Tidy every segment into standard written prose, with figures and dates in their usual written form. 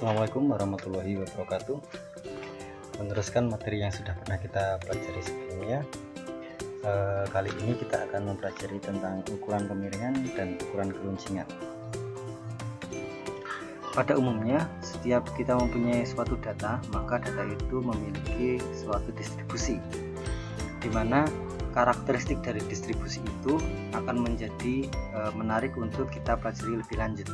Assalamualaikum warahmatullahi wabarakatuh. Meneruskan materi yang sudah pernah kita pelajari sebelumnya. Kali ini kita akan mempelajari tentang ukuran kemiringan dan ukuran geluncingan. Pada umumnya, setiap kita mempunyai suatu data, maka data itu memiliki suatu distribusi, di mana karakteristik dari distribusi itu akan menjadi menarik untuk kita pelajari lebih lanjut.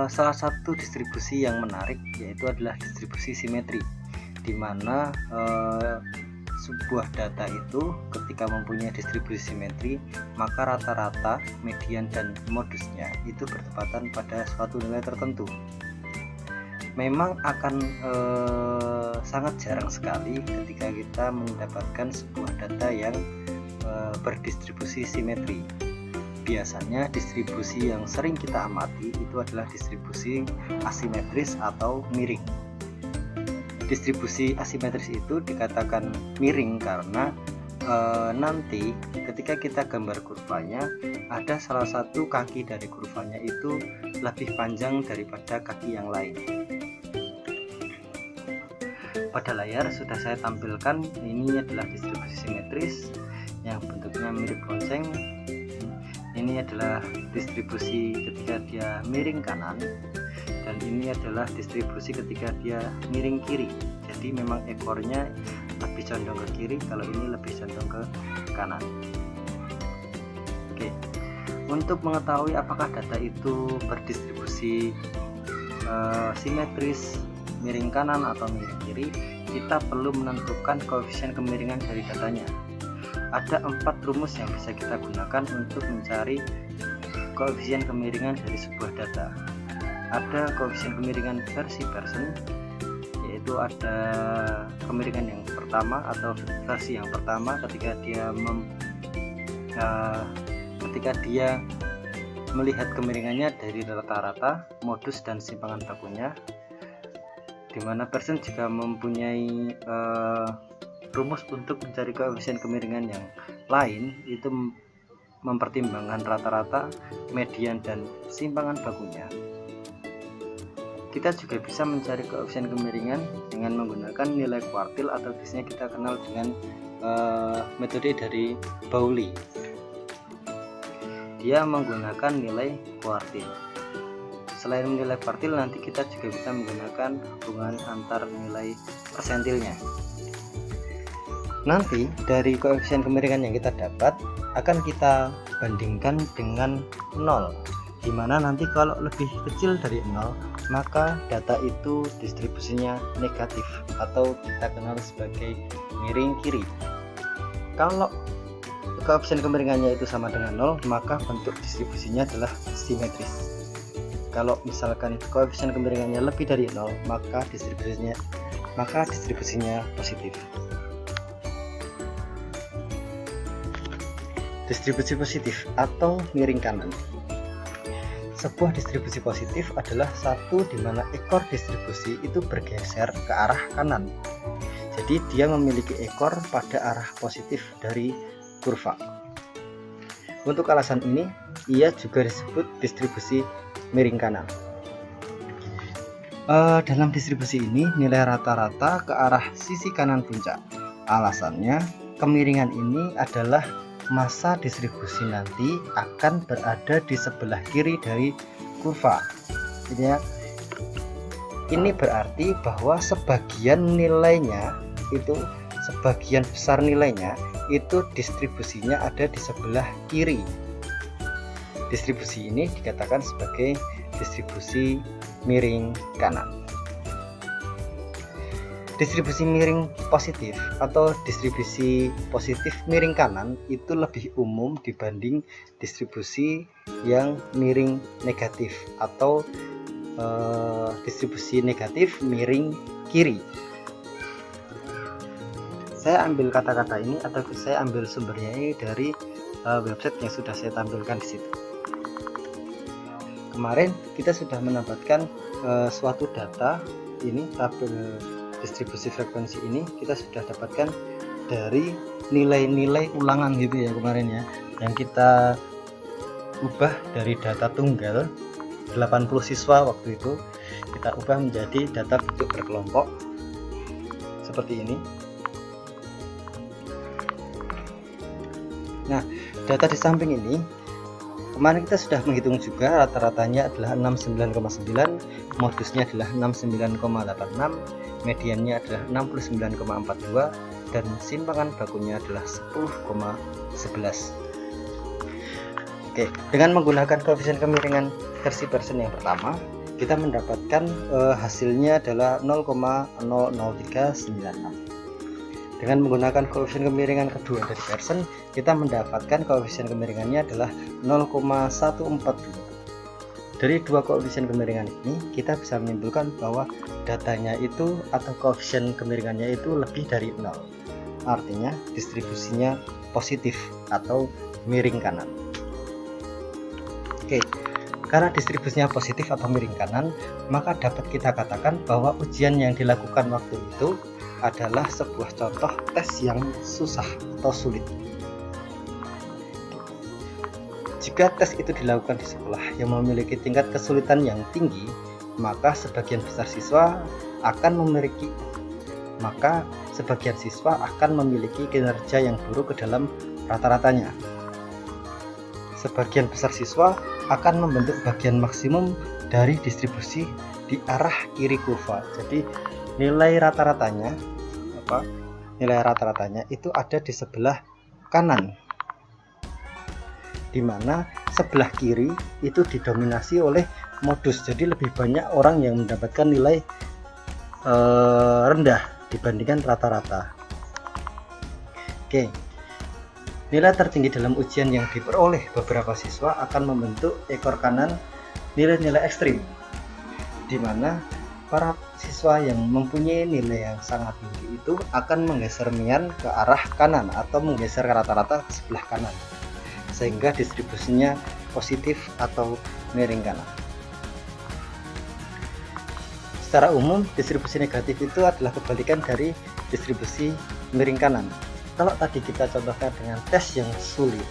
Salah satu distribusi yang menarik yaitu adalah distribusi simetri, di mana sebuah data itu ketika mempunyai distribusi simetri, maka rata-rata, median, dan modusnya itu bertepatan pada suatu nilai tertentu. Memang akan sangat jarang sekali ketika kita mendapatkan sebuah data yang berdistribusi simetri. Biasanya distribusi yang sering kita amati itu adalah distribusi asimetris atau miring. Distribusi asimetris itu dikatakan miring karena nanti ketika kita gambar kurvanya, ada salah satu kaki dari kurvanya itu lebih panjang daripada kaki yang lain. Pada layar sudah saya tampilkan, ini adalah distribusi simetris yang bentuknya mirip lonceng. Ini adalah distribusi ketika dia miring kanan, dan ini adalah distribusi ketika dia miring kiri. Jadi memang ekornya lebih condong ke kiri, kalau ini lebih condong ke kanan. Oke, untuk mengetahui apakah data itu berdistribusi simetris, miring kanan atau miring kiri, kita perlu menentukan koefisien kemiringan dari datanya. Ada 4 rumus yang bisa kita gunakan untuk mencari koefisien kemiringan dari sebuah data. Ada koefisien kemiringan versi Pearson, yaitu ada kemiringan yang pertama atau versi yang pertama ketika dia melihat kemiringannya dari rata-rata, modus, dan simpangan bakunya, dimana Pearson juga mempunyai rumus untuk mencari koefisien kemiringan yang lain, itu mempertimbangkan rata-rata, median, dan simpangan bakunya. Kita juga bisa mencari koefisien kemiringan dengan menggunakan nilai kuartil atau biasanya kita kenal dengan metode dari Pauli. Dia menggunakan nilai kuartil. Selain nilai kuartil, nanti kita juga bisa menggunakan hubungan antar nilai persentilnya. Nanti dari koefisien kemiringan yang kita dapat akan kita bandingkan dengan 0, dimana nanti kalau lebih kecil dari 0 maka data itu distribusinya negatif atau kita kenal sebagai miring kiri. Kalau koefisien kemiringannya itu sama dengan 0 maka bentuk distribusinya adalah simetris. Kalau misalkan koefisien kemiringannya lebih dari 0 maka distribusinya positif. Distribusi positif atau miring kanan. Sebuah distribusi positif adalah satu di mana ekor distribusi itu bergeser ke arah kanan. Jadi dia memiliki ekor pada arah positif dari kurva. Untuk alasan ini, ia juga disebut distribusi miring kanan. Dalam distribusi ini, nilai rata-rata ke arah sisi kanan puncak. Alasannya, kemiringan ini adalah masa distribusi nanti akan berada di sebelah kiri dari kurva. Jadi ya, ini berarti bahwa sebagian besar nilainya itu distribusinya ada di sebelah kiri. Distribusi ini dikatakan sebagai distribusi miring kanan. Distribusi miring positif atau distribusi positif miring kanan itu lebih umum dibanding distribusi yang miring negatif atau distribusi negatif miring kiri. Saya ambil kata-kata ini atau saya ambil sumbernya ini dari website yang sudah saya tampilkan di situ. Kemarin kita sudah mendapatkan suatu data, ini tabel distribusi frekuensi ini kita sudah dapatkan dari nilai-nilai ulangan gitu ya kemarin ya, yang kita ubah dari data tunggal 80 siswa waktu itu, kita ubah menjadi data bentuk berkelompok seperti ini. Nah, data di samping ini kemarin kita sudah menghitung juga, rata-ratanya adalah 69,9, modusnya adalah 69,86, mediannya adalah 69,42, dan simpangan bakunya adalah 10,11. Oke, dengan menggunakan koefisien kemiringan versi Pearson yang pertama, kita mendapatkan hasilnya adalah 0,00396. Dengan menggunakan koefisien kemiringan kedua dari Pearson, kita mendapatkan koefisien kemiringannya adalah 0,142. Dari dua koefisien kemiringan ini, kita bisa menyimpulkan bahwa datanya itu atau koefisien kemiringannya itu lebih dari 0. Artinya distribusinya positif atau miring kanan. Oke, karena distribusinya positif atau miring kanan, maka dapat kita katakan bahwa ujian yang dilakukan waktu itu adalah sebuah contoh tes yang susah atau sulit. Jika tes itu dilakukan di sekolah yang memiliki tingkat kesulitan yang tinggi, maka sebagian siswa akan memiliki kinerja yang buruk ke dalam rata-ratanya. Sebagian besar siswa akan membentuk bagian maksimum dari distribusi di arah kiri kurva. Jadi nilai rata-ratanya itu ada di sebelah kanan, di mana sebelah kiri itu didominasi oleh modus. Jadi lebih banyak orang yang mendapatkan nilai rendah dibandingkan rata-rata. Oke, nilai tertinggi dalam ujian yang diperoleh beberapa siswa akan membentuk ekor kanan nilai-nilai ekstrim, di mana para siswa yang mempunyai nilai yang sangat tinggi itu akan menggeser mian ke arah kanan atau menggeser rata-rata ke sebelah kanan, sehingga distribusinya positif atau miring kanan. Secara umum, distribusi negatif itu adalah kebalikan dari distribusi miring kanan. Kalau tadi kita contohkan dengan tes yang sulit,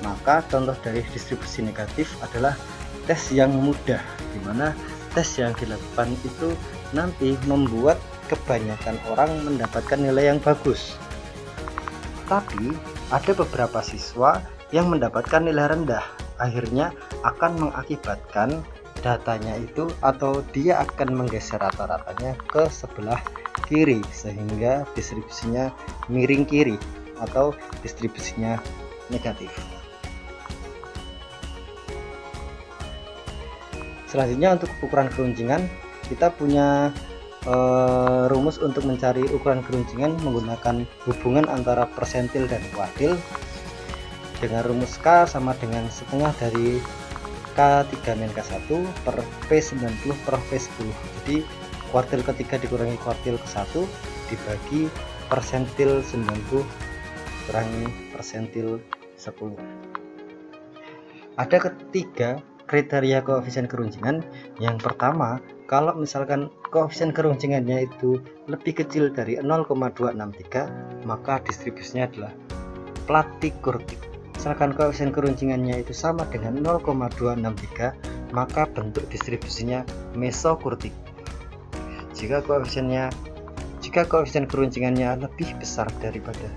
maka contoh dari distribusi negatif adalah tes yang mudah, di mana tes yang dilakukan itu nanti membuat kebanyakan orang mendapatkan nilai yang bagus. Tapi ada beberapa siswa yang mendapatkan nilai rendah, akhirnya akan mengakibatkan datanya itu atau dia akan menggeser rata-ratanya ke sebelah kiri, sehingga distribusinya miring kiri atau distribusinya negatif. Selanjutnya untuk ukuran keruncingan, kita punya rumus untuk mencari ukuran keruncingan menggunakan hubungan antara persentil dan kuartil dengan rumus K sama dengan setengah dari K3-K1 per P90 per P10. Jadi kuartil ketiga dikurangi kuartil ke-1 dibagi persentil 90 kurangi persentil 10. Ada ketiga kriteria koefisien keruncingan. Yang pertama, kalau misalkan koefisien keruncingannya itu lebih kecil dari 0,263, maka distribusinya adalah platikurtik. Misalkan koefisien keruncingannya itu sama dengan 0,263, maka bentuk distribusinya mesokurtik. Jika koefisien keruncingannya lebih besar daripada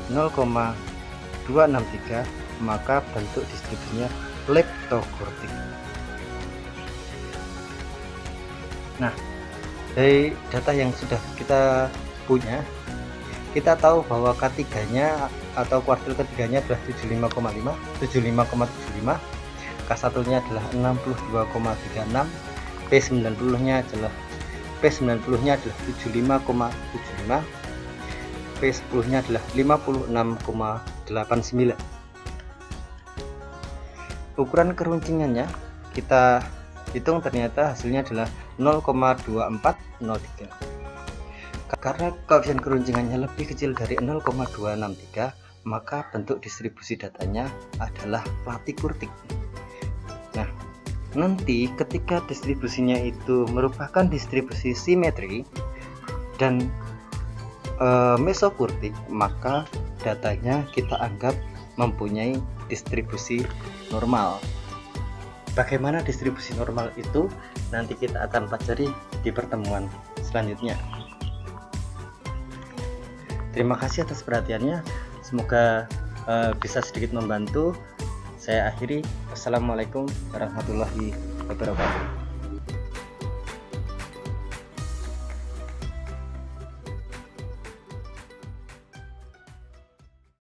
0,263, maka bentuk distribusinya leptokurtik. Nah, dari data yang sudah kita punya, kita tahu bahwa K3-nya atau kuartil ketiganya adalah 75,75, K1-nya adalah 62,36, P90-nya adalah 75,75, P10-nya adalah 56,89. Ukuran keruncingannya kita hitung, ternyata hasilnya adalah 0,2403. Karena koefisien keruncingannya lebih kecil dari 0,263, maka bentuk distribusi datanya adalah platikurtik. Nah, nanti ketika distribusinya itu merupakan distribusi simetri dan mesokurtik, maka datanya kita anggap mempunyai distribusi normal. bagaimana distribusi normal itu nanti kita akan pelajari di pertemuan selanjutnya. Terima kasih atas perhatiannya, semoga bisa sedikit membantu. Saya akhiri. Wassalamualaikum warahmatullahi wabarakatuh.